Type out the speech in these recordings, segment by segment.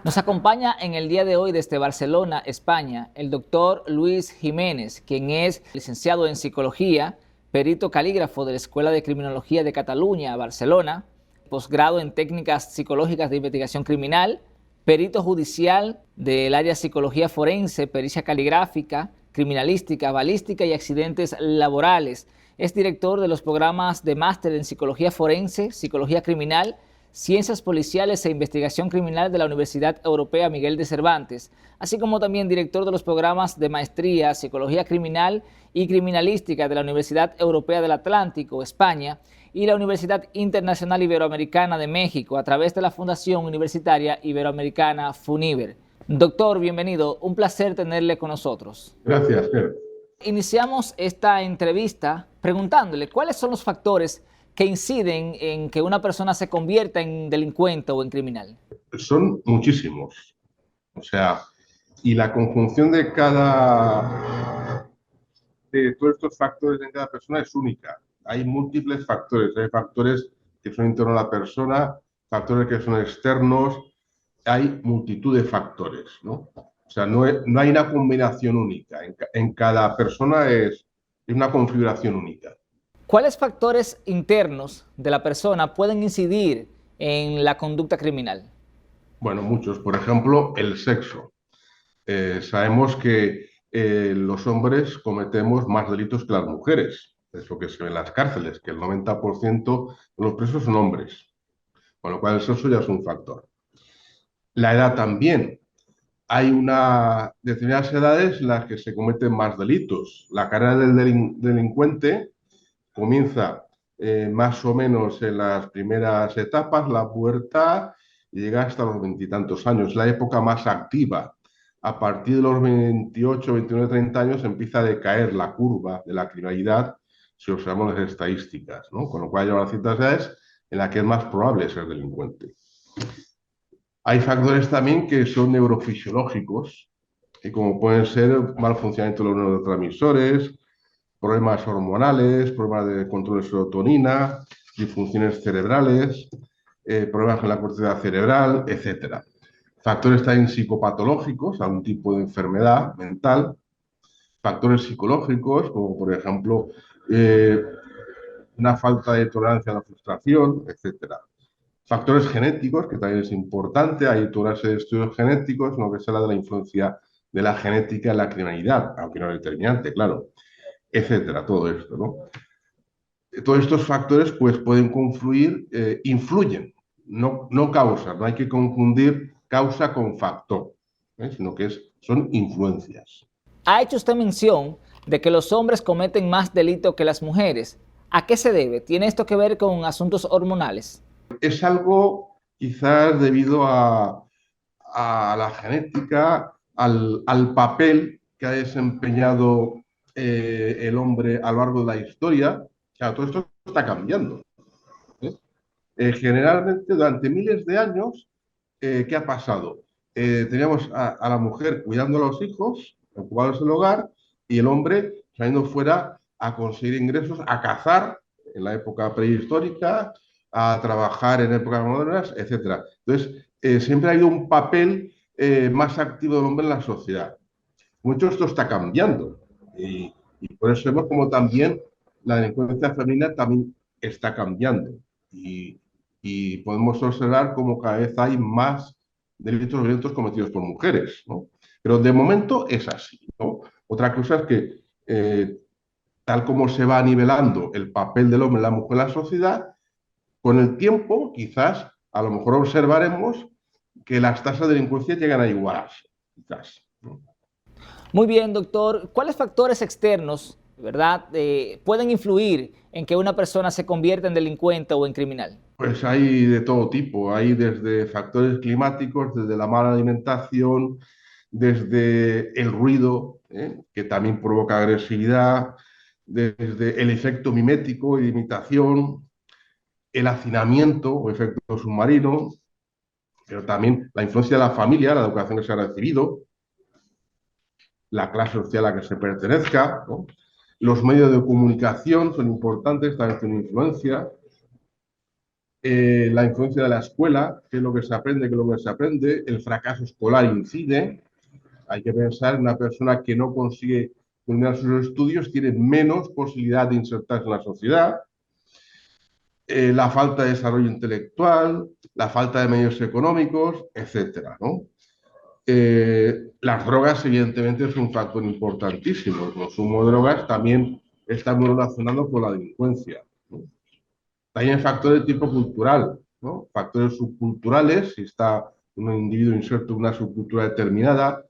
Nos acompaña en el día de hoy desde Barcelona, España, el doctor Luis Jiménez, quien es licenciado en Psicología, perito calígrafo de la Escuela de Criminología de Cataluña, Barcelona, posgrado en Técnicas Psicológicas de Investigación Criminal, perito judicial del área Psicología Forense, Pericia Caligráfica, Criminalística, Balística y Accidentes Laborales. Es director de los programas de máster en Psicología Forense, Psicología Criminal, Ciencias Policiales e Investigación Criminal de la Universidad Europea Miguel de Cervantes, así como también director de los programas de maestría, Psicología Criminal y Criminalística de la Universidad Europea del Atlántico, España, y la Universidad Internacional Iberoamericana de México, a través de la Fundación Universitaria Iberoamericana FUNIBER. Doctor, bienvenido, un placer tenerle con nosotros. Gracias, Fer. Iniciamos esta entrevista preguntándole cuáles son los factores que inciden en que una persona se convierta en delincuente o en criminal. Son muchísimos. O sea, y la conjunción de todos estos factores en cada persona es única. Hay múltiples factores. Hay factores que son internos a la persona, factores que son externos. Hay multitud de factores, ¿no? O sea, no hay una combinación única. En cada persona es una configuración única. ¿Cuáles factores internos de la persona pueden incidir en la conducta criminal? Bueno, muchos. Por ejemplo, el sexo. Sabemos que los hombres cometemos más delitos que las mujeres. Es lo que se ve en las cárceles, que el 90% de los presos son hombres. Con lo cual el sexo ya es un factor. La edad también. Hay determinadas edades en las que se cometen más delitos. La carrera del delincuente comienza más o menos en las primeras etapas, la pubertad, y llega hasta los veintitantos años, la época más activa. A partir de los 28, 29, 30 años empieza a decaer la curva de la criminalidad si observamos las estadísticas, ¿no? Con lo cual lleva a ciertas edades en las que es más probable ser delincuente. Hay factores también que son neurofisiológicos, como pueden ser mal funcionamiento de los neurotransmisores, problemas hormonales, problemas de control de serotonina, disfunciones cerebrales, problemas con la corteza cerebral, etc. Factores también psicopatológicos, algún tipo de enfermedad mental, factores psicológicos, como por ejemplo una falta de tolerancia a la frustración, etc. Factores genéticos, que también es importante, hay toda una serie de estudios genéticos, lo que se habla de la influencia de la genética en la criminalidad, aunque no es determinante, claro, etcétera, todo esto, ¿no? Todos estos factores pues, pueden confluir, influyen, no causan, no hay que confundir causa con factor, sino que son influencias. Ha hecho usted mención de que los hombres cometen más delito que las mujeres. ¿A qué se debe? ¿Tiene esto que ver con asuntos hormonales? Es algo quizás debido a la genética, al papel que ha desempeñado el hombre a lo largo de la historia. Claro, todo esto está cambiando. Generalmente, durante miles de años, ¿qué ha pasado? Teníamos a la mujer cuidando a los hijos, ocupados en el hogar, y el hombre saliendo fuera a conseguir ingresos, a cazar en la época prehistórica, a trabajar en épocas modernas, etc. Entonces, siempre ha habido un papel más activo del hombre en la sociedad. Mucho esto está cambiando y por eso vemos como también la delincuencia femenina también está cambiando y podemos observar como cada vez hay más delitos violentos cometidos por mujeres, ¿no? Pero de momento es así, ¿no? Otra cosa es que tal como se va nivelando el papel del hombre y la mujer en la sociedad, con el tiempo quizás a lo mejor observaremos que las tasas de delincuencia llegan a igualarse, quizás, ¿no? Muy bien, doctor. ¿Cuáles factores externos, verdad, pueden influir en que una persona se convierta en delincuente o en criminal? Pues hay de todo tipo, hay desde factores climáticos, desde la mala alimentación, desde el ruido, que también provoca agresividad, desde el efecto mimético y de imitación, el hacinamiento o efecto submarino, pero también la influencia de la familia, la educación que se ha recibido, la clase social a la que se pertenezca, ¿no? Los medios de comunicación son importantes, también tienen influencia. La influencia de la escuela, qué es lo que se aprende, qué es lo que se aprende, el fracaso escolar incide. Hay que pensar en una persona que no consigue culminar sus estudios, tiene menos posibilidad de insertarse en la sociedad, la falta de desarrollo intelectual, la falta de medios económicos, etcétera, ¿no? Las drogas, evidentemente, es un factor importantísimo. El consumo de drogas también está muy relacionado con la delincuencia, ¿no? También factores de tipo cultural, ¿no? Factores subculturales, si está un individuo inserto en una subcultura determinada,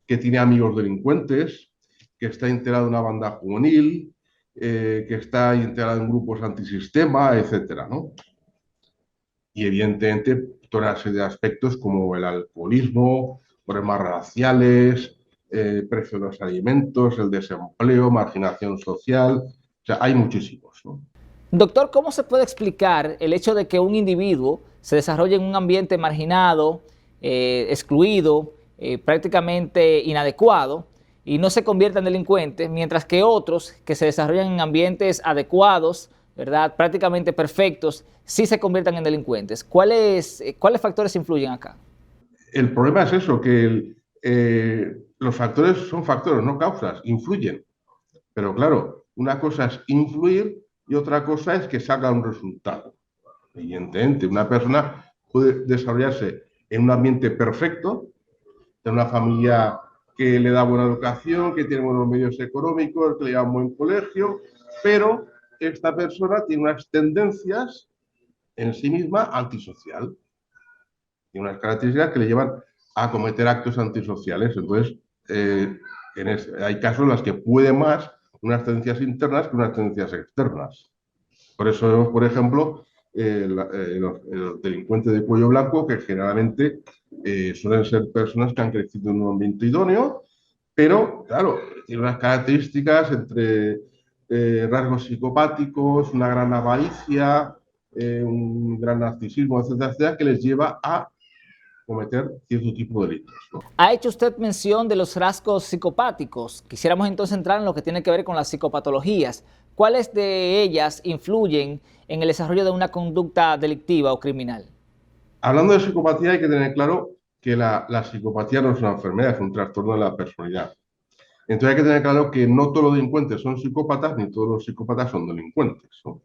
que tiene amigos delincuentes, que está integrado en una banda juvenil, que está integrado en grupos antisistema, etcétera, ¿no? Y evidentemente toda una serie de aspectos como el alcoholismo, problemas raciales, precio de los alimentos, el desempleo, marginación social, o sea, hay muchísimos, ¿no? Doctor, ¿cómo se puede explicar el hecho de que un individuo se desarrolle en un ambiente marginado, excluido, prácticamente inadecuado y no se convierta en delincuente, mientras que otros que se desarrollan en ambientes adecuados, ¿verdad?, prácticamente perfectos, sí se conviertan en delincuentes? ¿Cuáles factores influyen acá? El problema es eso, que los factores son factores, no causas, influyen. Pero claro, una cosa es influir y otra cosa es que salga un resultado. Evidentemente, una persona puede desarrollarse en un ambiente perfecto, en una familia que le da buena educación, que tiene buenos medios económicos, que le da un buen colegio, pero esta persona tiene unas tendencias en sí misma antisocial, tiene unas características que le llevan a cometer actos antisociales. Entonces, hay casos en los que puede más unas tendencias internas que unas tendencias externas. Por eso vemos, por ejemplo, los delincuentes de cuello blanco, que generalmente suelen ser personas que han crecido en un ambiente idóneo, pero, claro, tiene unas características entre rasgos psicopáticos, una gran avaricia, un gran narcisismo, etcétera, etcétera, que les lleva a cometer cierto tipo de delitos, ¿no? Ha hecho usted mención de los rasgos psicopáticos. Quisiéramos entonces entrar en lo que tiene que ver con las psicopatologías. ¿Cuáles de ellas influyen en el desarrollo de una conducta delictiva o criminal? Hablando de psicopatía, hay que tener claro que la psicopatía no es una enfermedad, es un trastorno de la personalidad. Entonces hay que tener claro que no todos los delincuentes son psicópatas, ni todos los psicópatas son delincuentes, ¿no?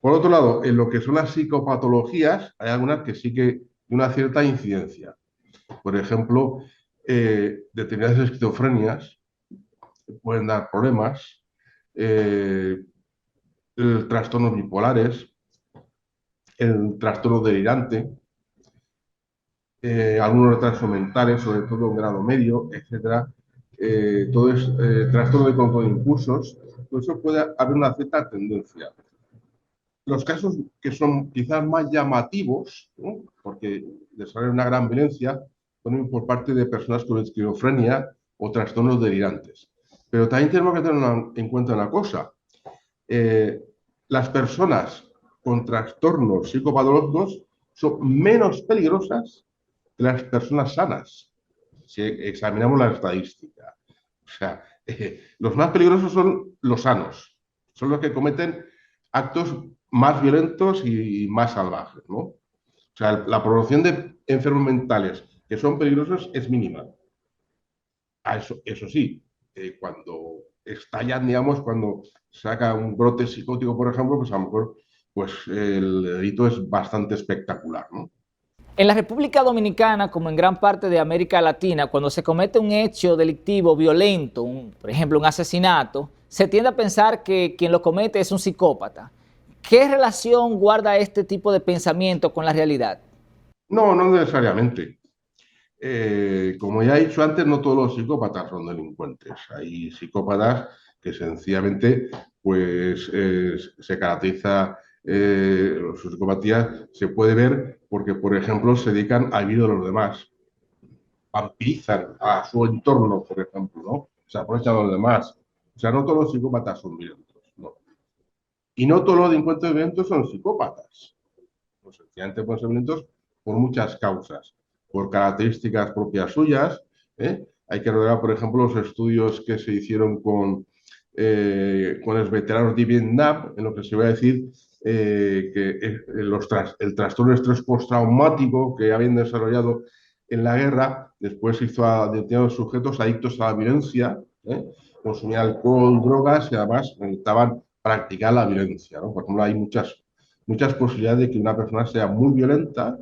Por otro lado, en lo que son las psicopatologías, hay algunas que sí que tienen una cierta incidencia. Por ejemplo, determinadas esquizofrenias pueden dar problemas, eh, trastornos bipolares, el trastorno delirante, algunos retrasos mentales, sobre todo en grado medio, etcétera. Todo es trastorno de control de impulsos. Por eso puede haber una cierta tendencia. Los casos que son quizás más llamativos, ¿no?, porque desarrollan una gran violencia, son por parte de personas con esquizofrenia o trastornos delirantes. Pero también tenemos que tener en cuenta una cosa. Eh, las personas con trastornos psicopatológicos son menos peligrosas que las personas sanas, si examinamos la estadística. O sea, los más peligrosos son los sanos, son los que cometen actos más violentos y más salvajes, ¿no? O sea, la población de enfermos mentales que son peligrosos es mínima. Eso sí, cuando estallan, digamos, cuando saca un brote psicótico, por ejemplo, pues a lo mejor pues, el delito es bastante espectacular, ¿no? En la República Dominicana, como en gran parte de América Latina, cuando se comete un hecho delictivo violento, por ejemplo un asesinato, se tiende a pensar que quien lo comete es un psicópata. ¿Qué relación guarda este tipo de pensamiento con la realidad? No, no necesariamente. Como ya he dicho antes, no todos los psicópatas son delincuentes. Hay psicópatas que sencillamente pues, se caracteriza, su psicopatía se puede ver porque, por ejemplo, se dedican al vida de los demás, vampirizan a su entorno, por ejemplo, ¿no? Se aprovechan de los demás. O sea, no todos los psicópatas son violentos, no. Y no todos los delincuentes violentos son psicópatas. Pues sencillamente pueden ser violentos por muchas causas, por características propias suyas, ¿eh? Hay que recordar, por ejemplo, los estudios que se hicieron con los veteranos de Vietnam, en lo que se va a decir el trastorno de estrés postraumático que habían desarrollado en la guerra, después hizo a determinados sujetos adictos a la violencia, ¿eh? Consumían alcohol, drogas y además necesitaban practicar la violencia, ¿no? Por ejemplo, hay muchas posibilidades de que una persona sea muy violenta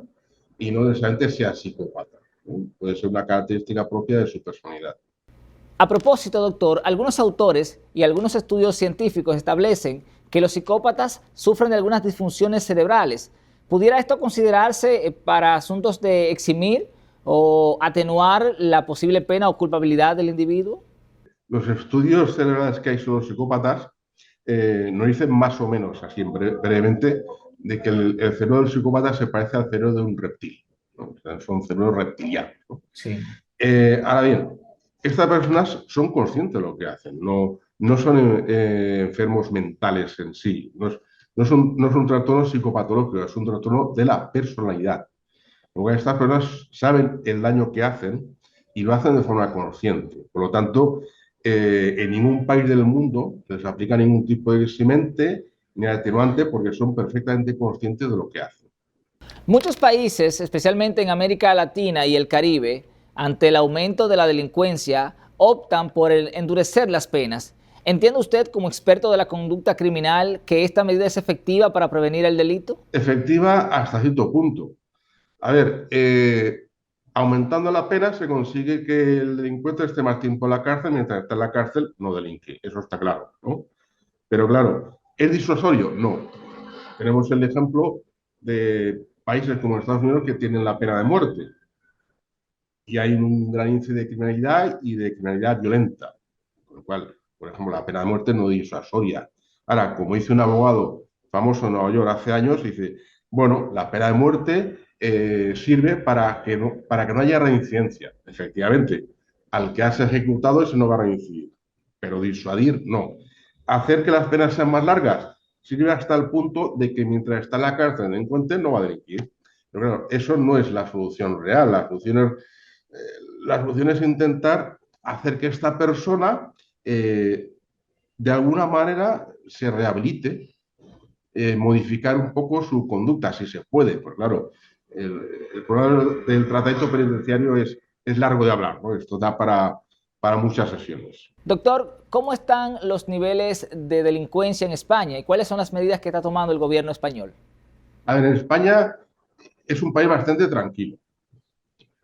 y no necesariamente sea psicópata, ¿no? Puede ser una característica propia de su personalidad. A propósito, doctor, algunos autores y algunos estudios científicos establecen que los psicópatas sufren de algunas disfunciones cerebrales. ¿Pudiera esto considerarse para asuntos de eximir o atenuar la posible pena o culpabilidad del individuo? Los estudios cerebrales que hay sobre los psicópatas nos dicen más o menos, así brevemente, de que el cerebro del psicópata se parece al cerebro de un reptil, ¿no? O sea, son cerebros reptilianos, ¿no? Sí. Ahora bien, estas personas son conscientes de lo que hacen, no son enfermos mentales en sí, no es un trastorno psicopatológico, es un trastorno de la personalidad. Porque estas personas saben el daño que hacen y lo hacen de forma consciente. Por lo tanto, en ningún país del mundo les aplica ningún tipo de eximente ni atenuante porque son perfectamente conscientes de lo que hacen. Muchos países, especialmente en América Latina y el Caribe, ante el aumento de la delincuencia, optan por endurecer las penas. ¿Entiende usted, como experto de la conducta criminal, que esta medida es efectiva para prevenir el delito? Efectiva hasta cierto punto. A ver, aumentando la pena se consigue que el delincuente esté más tiempo en la cárcel, mientras está en la cárcel no delinque, eso está claro, ¿no? Pero claro, ¿es disuasorio? No. Tenemos el ejemplo de países como Estados Unidos que tienen la pena de muerte y hay un gran índice de criminalidad y de criminalidad violenta, con lo cual, por ejemplo, la pena de muerte no es disuasoria. Ahora, como dice un abogado famoso en Nueva York hace años, dice, bueno, la pena de muerte sirve para que no haya reincidencia. Efectivamente, al que has ejecutado ese no va a reincidir, pero disuadir no. Hacer que las penas sean más largas sirve hasta el punto de que mientras está en la cárcel el delincuente no va a delinquir. Pero claro, eso no es la solución real. La solución es intentar hacer que esta persona de alguna manera se rehabilite, modificar un poco su conducta, si se puede. Pues claro, el, el problema del tratamiento penitenciario es largo de hablar, ¿no? Esto da para muchas sesiones. Doctor, ¿cómo están los niveles de delincuencia en España y cuáles son las medidas que está tomando el gobierno español? A ver, en España es un país bastante tranquilo.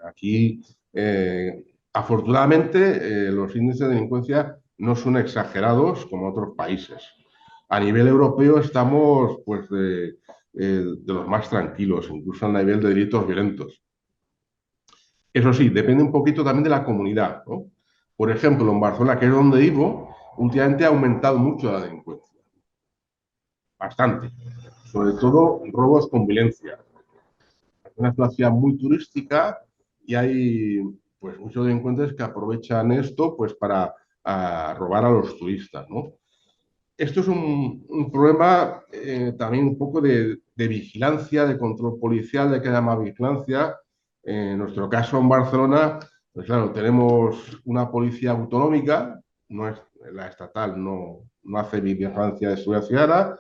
Aquí, afortunadamente, los índices de delincuencia no son exagerados como otros países. A nivel europeo estamos pues, de los más tranquilos, incluso a nivel de delitos violentos. Eso sí, depende un poquito también de la comunidad, ¿no? Por ejemplo, en Barcelona, que es donde vivo, últimamente ha aumentado mucho la delincuencia. Bastante. Sobre todo robos con violencia. Es una ciudad muy turística y hay pues muchos delincuentes que aprovechan esto pues para robar a los turistas, ¿no? Esto es un problema también un poco de vigilancia, de control policial, de que haya más vigilancia. En nuestro caso en Barcelona, pues claro, tenemos una policía autonómica, no es la estatal, no hace vigilancia de seguridad ciudadana,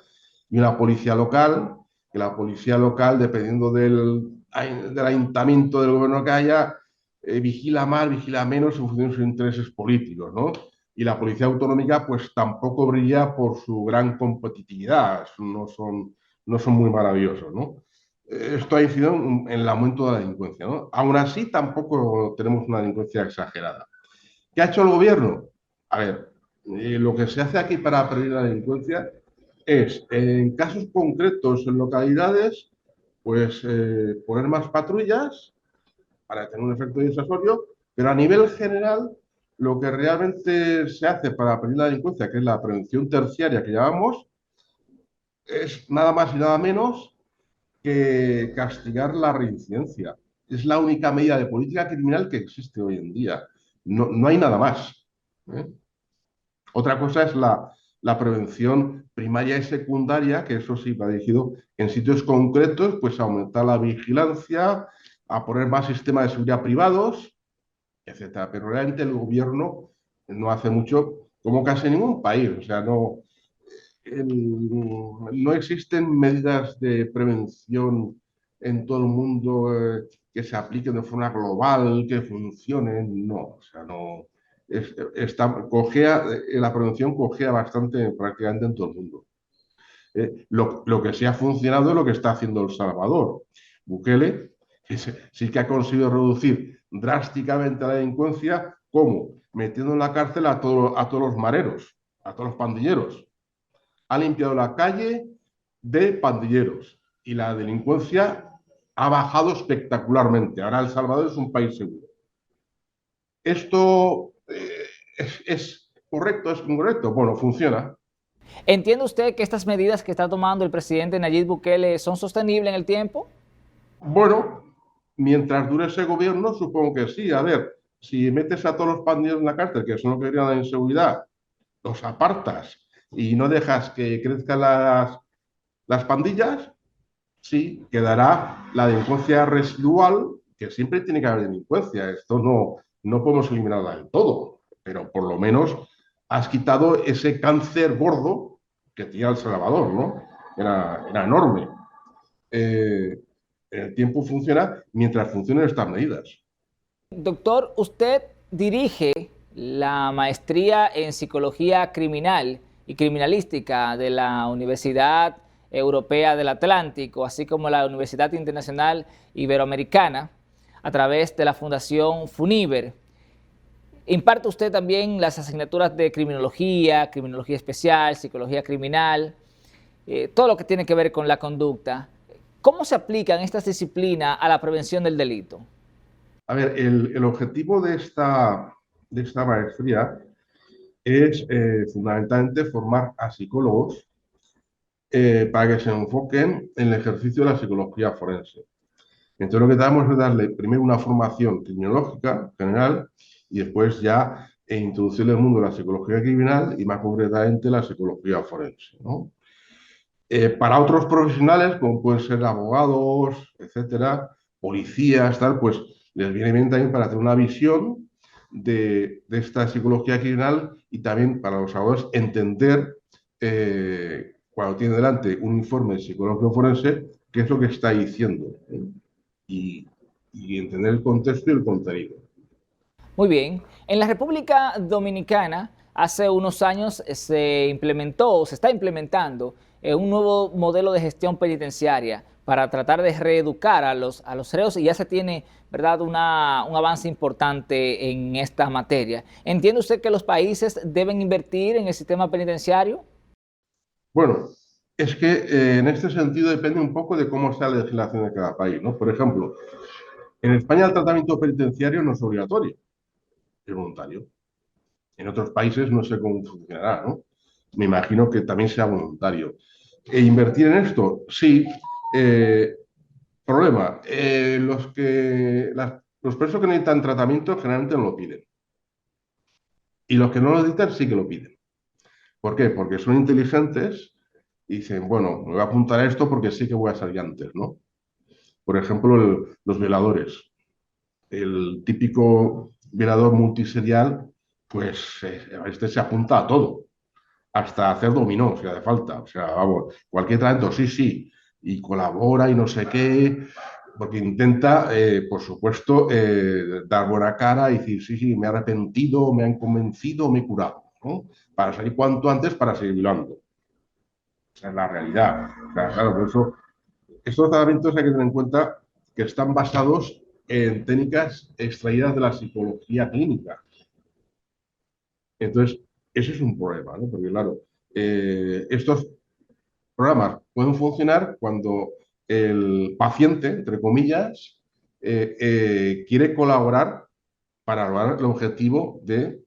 y una policía local, que la policía local, dependiendo del ayuntamiento del gobierno que haya, vigila más, vigila menos en función de sus intereses políticos, ¿no? Y la policía autonómica pues tampoco brilla por su gran competitividad, no son muy maravillosos, ¿no? Esto ha incidido en el aumento de la delincuencia, ¿no? Aún así tampoco tenemos una delincuencia exagerada. ¿Qué ha hecho el gobierno? A ver, lo que se hace aquí para prevenir la delincuencia es, en casos concretos, en localidades, pues poner más patrullas para tener un efecto disuasorio, pero a nivel general, lo que realmente se hace para prevenir la delincuencia, que es la prevención terciaria que llamamos, es nada más y nada menos que castigar la reincidencia. Es la única medida de política criminal que existe hoy en día. No hay nada más, ¿eh? Otra cosa es la prevención primaria y secundaria, que eso sí va dirigido en sitios concretos, pues a aumentar la vigilancia, a poner más sistemas de seguridad privados, etcétera. Pero realmente el gobierno no hace mucho, como casi ningún país. O sea, no, no existen medidas de prevención en todo el mundo que se apliquen de forma global, que funcionen. No, o sea, no. La prevención cojea bastante prácticamente en todo el mundo. Lo que sí ha funcionado es lo que está haciendo El Salvador. Bukele sí que ha conseguido reducir drásticamente la delincuencia, ¿cómo? Metiendo en la cárcel a todos los mareros, a todos los pandilleros. Ha limpiado la calle de pandilleros y la delincuencia ha bajado espectacularmente. Ahora El Salvador es un país seguro. ¿Esto es correcto, es incorrecto? Bueno, funciona. ¿Entiende usted que estas medidas que está tomando el presidente Nayib Bukele son sostenibles en el tiempo? Bueno, mientras dure ese gobierno, supongo que sí. A ver, si metes a todos los pandilleros en la cárcel, que son los que crean la inseguridad, los apartas y no dejas que crezcan las pandillas, sí, quedará la delincuencia residual, que siempre tiene que haber delincuencia. Esto no podemos eliminarla del todo, pero por lo menos has quitado ese cáncer gordo que tenía El Salvador, ¿no? Era enorme. El tiempo funciona mientras funcionen estas medidas. Doctor, usted dirige la maestría en psicología criminal y criminalística de la Universidad Europea del Atlántico, así como la Universidad Internacional Iberoamericana, a través de la Fundación FUNIBER. Imparte usted también las asignaturas de criminología, criminología especial, psicología criminal, todo lo que tiene que ver con la conducta. ¿Cómo se aplican estas disciplinas a la prevención del delito? A ver, el objetivo de esta maestría es fundamentalmente formar a psicólogos para que se enfoquen en el ejercicio de la psicología forense. Entonces lo que damos es darle primero una formación criminológica general y después ya introducirle el mundo de la psicología criminal y más concretamente la psicología forense, ¿no? Para otros profesionales, como pueden ser abogados, etcétera, policías, tal, pues les viene bien también para hacer una visión de esta psicología criminal y también para los abogados entender cuando tiene delante un informe psicológico forense qué es lo que está diciendo, ¿eh? y, y entender el contexto y el contenido. Muy bien. En la República Dominicana, hace unos años se está implementando un nuevo modelo de gestión penitenciaria para tratar de reeducar a los reos y ya se tiene, ¿verdad?, un avance importante en esta materia. ¿Entiende usted que los países deben invertir en el sistema penitenciario? Bueno, es que en este sentido depende un poco de cómo sea la legislación de cada país, ¿no? Por ejemplo, en España el tratamiento penitenciario no es obligatorio, es voluntario. En otros países no sé cómo funcionará, ¿no? Me imagino que también sea voluntario. ¿E invertir en esto? Sí. Problema, los presos que necesitan tratamiento generalmente no lo piden. Y los que no lo necesitan sí que lo piden. ¿Por qué? Porque son inteligentes y dicen, bueno, me voy a apuntar a esto porque sé que voy a salir antes, ¿no? Por ejemplo, los violadores. El típico violador multiserial, pues este se apunta a todo, hasta hacer dominó, si hace falta. O sea, vamos, cualquier talento, sí, sí, y colabora y no sé qué, porque intenta, por supuesto, dar buena cara y decir, sí, sí, me he arrepentido, me han convencido, me he curado, ¿no? Para salir cuanto antes para seguir violando. Esa es la realidad. O sea, claro, por eso, estos tratamientos hay que tener en cuenta que están basados en técnicas extraídas de la psicología clínica. Entonces, ese es un problema, ¿no? Porque, claro, estos programas pueden funcionar cuando el paciente, entre comillas, quiere colaborar para lograr el objetivo de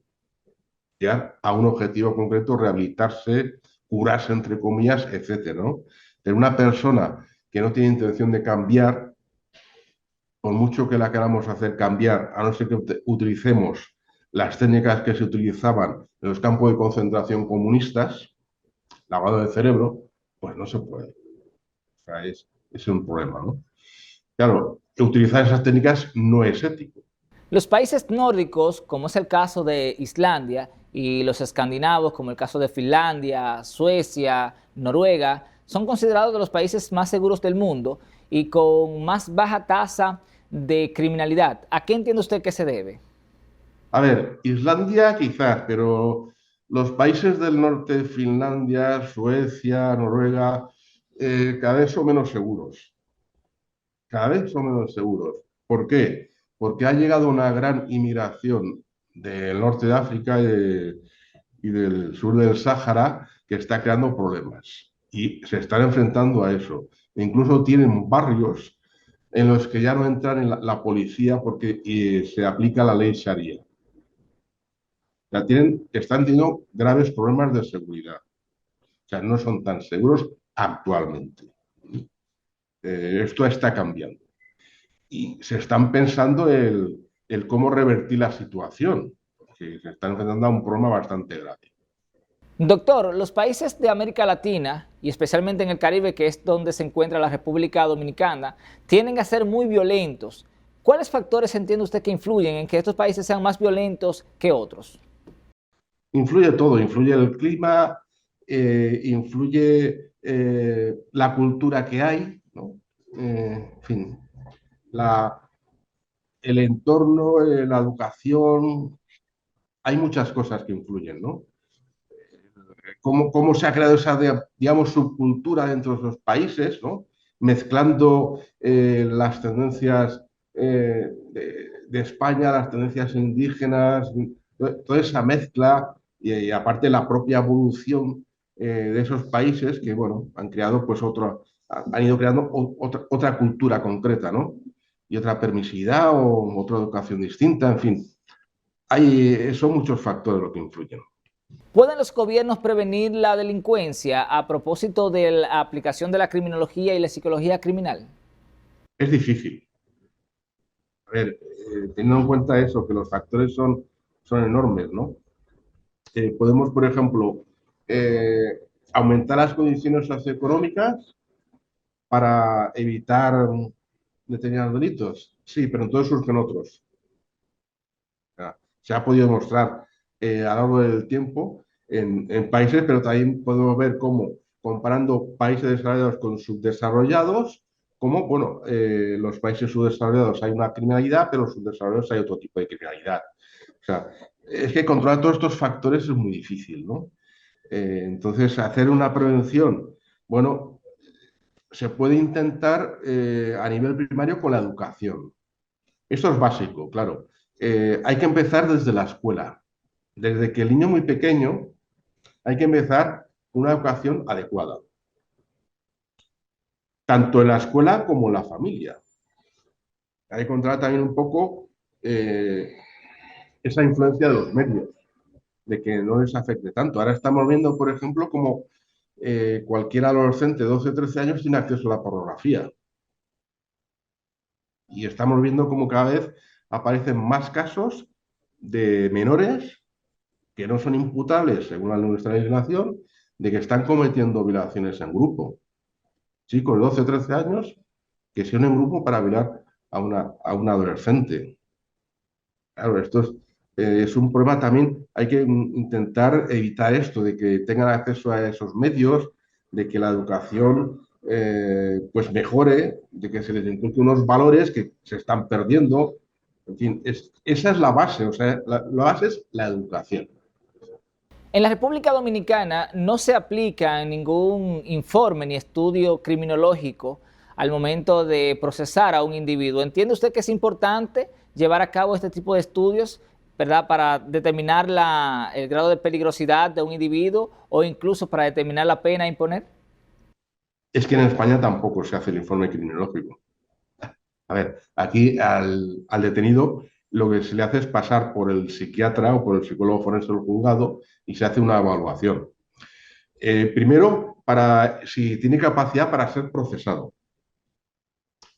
llegar a un objetivo concreto, rehabilitarse, curarse, entre comillas, etcétera, ¿no? Pero una persona que no tiene intención de cambiar, por mucho que la queramos hacer cambiar, a no ser que utilicemos las técnicas que se utilizaban en los campos de concentración comunistas, lavado de cerebro, pues no se puede. O sea, es un problema, ¿no? Claro, utilizar esas técnicas no es ético. Los países nórdicos, como es el caso de Islandia, y los escandinavos, como el caso de Finlandia, Suecia, Noruega, son considerados de los países más seguros del mundo y con más baja tasa de criminalidad. ¿A qué entiende usted que se debe? A ver, Islandia quizás, pero los países del norte, Finlandia, Suecia, Noruega, cada vez son menos seguros. Cada vez son menos seguros. ¿Por qué? Porque ha llegado una gran inmigración del norte de África y del sur del Sáhara que está creando problemas. Y se están enfrentando a eso. E incluso tienen barrios en los que ya no entran en la policía porque se aplica la ley Sharia. Ya están teniendo graves problemas de seguridad. O sea, no son tan seguros actualmente. Esto está cambiando. Y se están pensando el cómo revertir la situación, porque se están enfrentando a un problema bastante grave. Doctor, los países de América Latina, y especialmente en el Caribe, que es donde se encuentra la República Dominicana, tienden a ser muy violentos. ¿Cuáles factores entiende usted que influyen en que estos países sean más violentos que otros? Influye todo, influye el clima, influye la cultura que hay, ¿no? En fin, la, el entorno, la educación, hay muchas cosas que influyen, ¿no? Cómo se ha creado esa, digamos, subcultura dentro de los países, ¿no? Mezclando las tendencias de España, las tendencias indígenas, toda esa mezcla y aparte la propia evolución de esos países que, bueno, han creado pues han ido creando otra cultura concreta, ¿no? Y otra permisividad o otra educación distinta, en fin. Son muchos factores los que influyen. ¿Pueden los gobiernos prevenir la delincuencia a propósito de la aplicación de la criminología y la psicología criminal? Es difícil. A ver, teniendo en cuenta eso, que los factores son enormes, ¿no? Podemos, por ejemplo, eh, aumentar las condiciones socioeconómicas para evitar determinados delitos. Sí, pero entonces surgen otros. O sea, se ha podido demostrar a lo largo del tiempo en países, pero también podemos ver cómo, comparando países desarrollados con subdesarrollados, como, bueno, los países subdesarrollados hay una criminalidad, pero en los subdesarrollados hay otro tipo de criminalidad. O sea, es que controlar todos estos factores es muy difícil, ¿no? Entonces, hacer una prevención, bueno, se puede intentar a nivel primario con la educación. Esto es básico, claro. Hay que empezar desde la escuela. Desde que el niño es muy pequeño, hay que empezar con una educación adecuada, tanto en la escuela como en la familia. Hay que controlar también un poco esa influencia de los medios, de que no les afecte tanto. Ahora estamos viendo, por ejemplo, como cualquier adolescente de 12 o 13 años tiene acceso a la pornografía. Y estamos viendo como cada vez aparecen más casos de menores que no son imputables, según nuestra legislación, de que están cometiendo violaciones en grupo. Chicos de 12 o 13 años que se unen en grupo para violar a una adolescente. Claro, es un problema también, hay que intentar evitar esto, de que tengan acceso a esos medios, de que la educación pues mejore, de que se les inculque unos valores que se están perdiendo. En fin, esa es la base, o sea, la base es la educación. En la República Dominicana no se aplica ningún informe ni estudio criminológico al momento de procesar a un individuo. ¿Entiende usted que es importante llevar a cabo este tipo de estudios, ¿verdad?, para determinar el grado de peligrosidad de un individuo o incluso para determinar la pena a imponer? Es que en España tampoco se hace el informe criminológico. A ver, aquí al detenido lo que se le hace es pasar por el psiquiatra o por el psicólogo forense del juzgado y se hace una evaluación. Primero, para si tiene capacidad para ser procesado.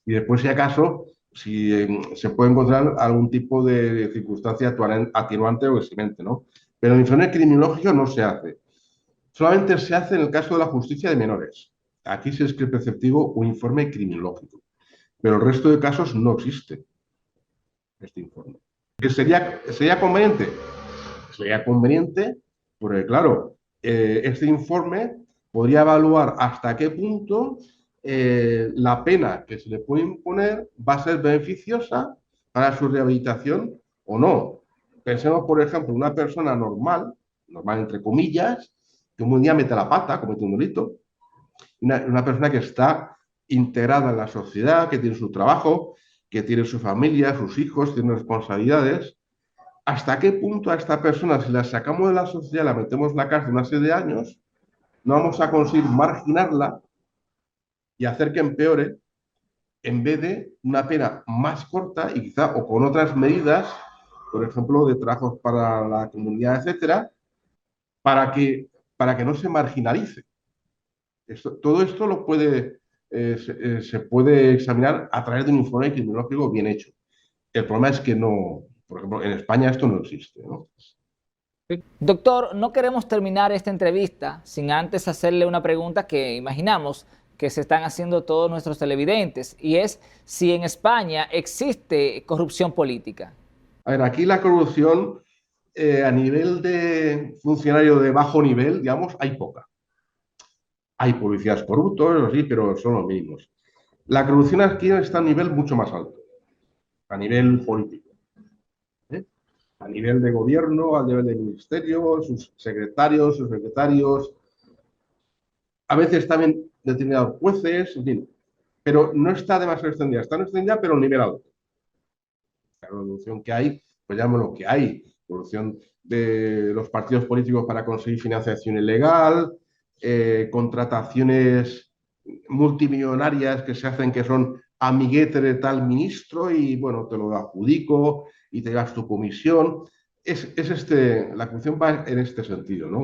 Y después, si acaso, si se puede encontrar algún tipo de circunstancia atenuante o eximente, ¿no? Pero el informe criminológico no se hace. Solamente se hace en el caso de la justicia de menores. Aquí se es preceptivo un informe criminológico. Pero el resto de casos no existe este informe. ¿Que sería conveniente? sería conveniente, porque claro, este informe podría evaluar hasta qué punto la pena que se le puede imponer va a ser beneficiosa para su rehabilitación o no. Pensemos, por ejemplo, una persona normal, normal entre comillas, que un día mete la pata, comete un delito, una persona que está integrada en la sociedad, que tiene su trabajo, que tiene su familia, sus hijos, tiene responsabilidades. ¿Hasta qué punto a esta persona, si la sacamos de la sociedad, la metemos en la cárcel una serie de años, no vamos a conseguir marginarla y hacer que empeore en vez de una pena más corta y quizá o con otras medidas, por ejemplo, de trabajos para la comunidad, etcétera, para que no se marginalice? Todo esto se puede examinar a través de un informe criminológico bien hecho. El problema es que no, por ejemplo, en España esto no existe, ¿no? Doctor, no queremos terminar esta entrevista sin antes hacerle una pregunta que imaginamos que se están haciendo todos nuestros televidentes, y es si en España existe corrupción política. A ver, aquí la corrupción a nivel de funcionario de bajo nivel, digamos, hay poca. Hay policías corruptos, sí, pero son los mínimos. La corrupción aquí está a un nivel mucho más alto, a nivel político, ¿eh? A nivel de gobierno, a nivel de ministerio, sus secretarios, sus secretarios, a veces también determinados jueces, en fin, pero no está demasiado extendida, está extendida, pero a un nivel alto. La corrupción que hay, pues llámalo que hay, corrupción de los partidos políticos para conseguir financiación ilegal, contrataciones multimillonarias que se hacen que son amiguete de tal ministro y bueno, te lo adjudico y te llevas tu comisión. La corrupción va en este sentido, ¿no?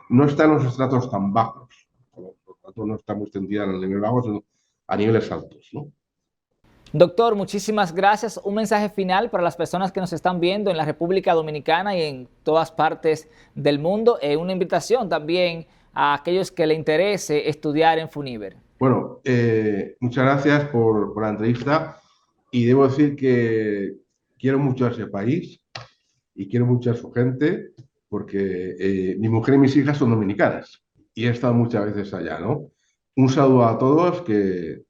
No está en los estratos tan bajos, por lo tanto no está muy extendida en el nivel bajo, sino a niveles altos, ¿no? Doctor, muchísimas gracias. Un mensaje final para las personas que nos están viendo en la República Dominicana y en todas partes del mundo. Una invitación también a aquellos que le interese estudiar en FUNIVER. Bueno, muchas gracias por la entrevista y debo decir que quiero mucho a ese país y quiero mucho a su gente porque mi mujer y mis hijas son dominicanas y he estado muchas veces allá, ¿no? Un saludo a todos, que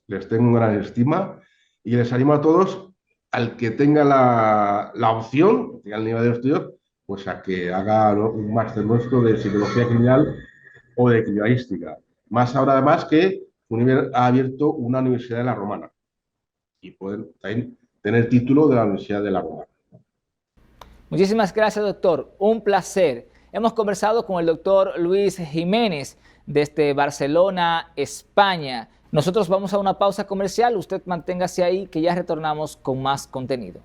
les tengo gran estima y les animo a todos, al que tenga la opción, que tenga el nivel de estudios, pues a que haga, ¿no?, un máster nuestro de psicología criminal o de criminalística. Más ahora además que Univer ha abierto una universidad de la Romana y pueden también tener título de la Universidad de la Romana. Muchísimas gracias, doctor. Un placer. Hemos conversado con el doctor Luis Jiménez desde Barcelona, España. Nosotros vamos a una pausa comercial. Usted manténgase ahí, que ya retornamos con más contenido.